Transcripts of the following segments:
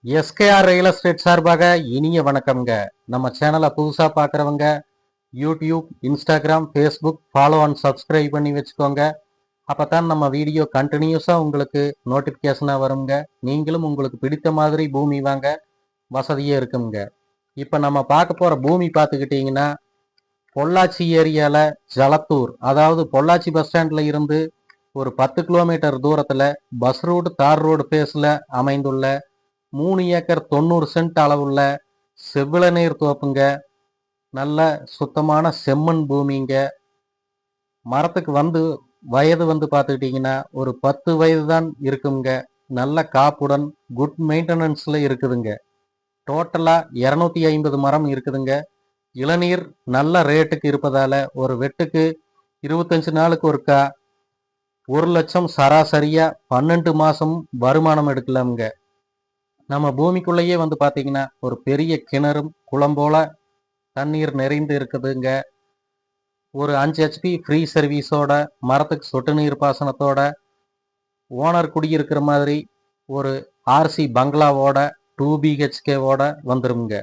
SKR real estate சார்பாக இனிய வணக்கம்ங்க. நம்ம சேனலை புதுசா பார்க்குறவங்க YouTube, Instagram, Facebook follow and subscribe பண்ணி வச்சுக்கோங்க. அப்பதான் நம்ம வீடியோ கண்டினியூஸா உங்களுக்கு நோட்டிபிகேஷனா வருங்க. நீங்களும் உங்களுக்கு பிடித்த மாதிரி பூமி வாங்க வசதியே இருக்குங்க. இப்ப நம்ம பார்க்க போற பூமி பார்த்துக்கிட்டீங்கன்னா, பொள்ளாச்சி ஏரியால ஜலத்தூர், அதாவது பொள்ளாச்சி பஸ் ஸ்டாண்ட்ல இருந்து ஒரு 10 கிலோமீட்டர் தூரத்துல பஸ் ரோடு தார் ரோடு பேஸ்ல அமைந்துள்ள 3 ஏக்கர் 90 சென்ட் அளவுள்ள செவ்விளநீர் தோப்புங்க. நல்ல சுத்தமான செம்மண் பூமிங்க. மரத்துக்கு வயது பார்த்துக்கிட்டிங்கன்னா ஒரு 10 வயது தான் இருக்குங்க. நல்ல காப்புடன் குட் மெயின்டெனன்ஸ்ல இருக்குதுங்க. டோட்டலா 250 மரம் இருக்குதுங்க. இளநீர் நல்ல ரேட்டுக்கு இருப்பதால ஒரு வெட்டுக்கு 25 நாளுக்கு ஒருக்கா 1 லட்சம் சராசரியா 12 மாசம் வருமானம் எடுக்கலாமுங்க. நம்ம பூமிக்குள்ளேயே பாத்தீங்கன்னா ஒரு பெரிய கிணறும் குளம் போல தண்ணீர் நிறைந்து இருக்குதுங்க. ஒரு 5 ஹெச்பி ஃப்ரீ சர்வீஸோட, மரத்துக்கு சொட்டு நீர் பாசனத்தோட, ஓனர் குடியிருக்கிற மாதிரி ஒரு ஆர்சி பங்களாவோட 2 பிஹெச்கேவோட வந்துருங்க.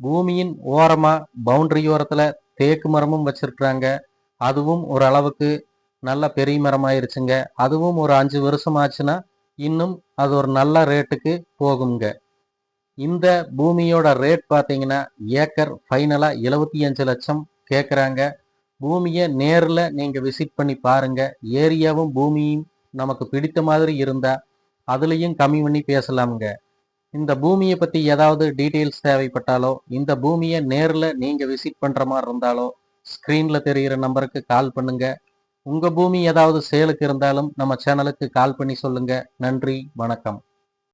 பூமியின் ஓரமா பவுண்டரி ஓரத்துல தேக்கு மரமும் வச்சிருக்கிறாங்க. அதுவும் ஒரு அளவுக்கு நல்ல பெரிய மரமாயிருச்சுங்க. அதுவும் ஒரு 5 வருஷம் ஆச்சுன்னா இன்னும் அது ஒரு நல்ல ரேட்டுக்கு போகுங்க. இந்த பூமியோட ரேட் பார்த்தீங்கன்னா ஏக்கர் ஃபைனலா 75 லட்சம் கேட்குறாங்க. பூமியை நேரில் நீங்க விசிட் பண்ணி பாருங்க. ஏரியாவும் பூமியும் நமக்கு பிடித்த மாதிரி இருந்தா அதுலயும் கம்மி பண்ணி பேசலாமுங்க. இந்த பூமியை பத்தி ஏதாவது டீட்டெயில்ஸ் தேவைப்பட்டாலோ, இந்த பூமியை நேரில் நீங்க விசிட் பண்ற மாதிரி இருந்தாலோ ஸ்கிரீன்ல தெரிகிற நம்பருக்கு கால் பண்ணுங்க. உங்க பூமி ஏதாவது சேலுக்கு இருந்தாலும் நம்ம சேனலுக்கு கால் பண்ணி சொல்லுங்க. நன்றி, வணக்கம்.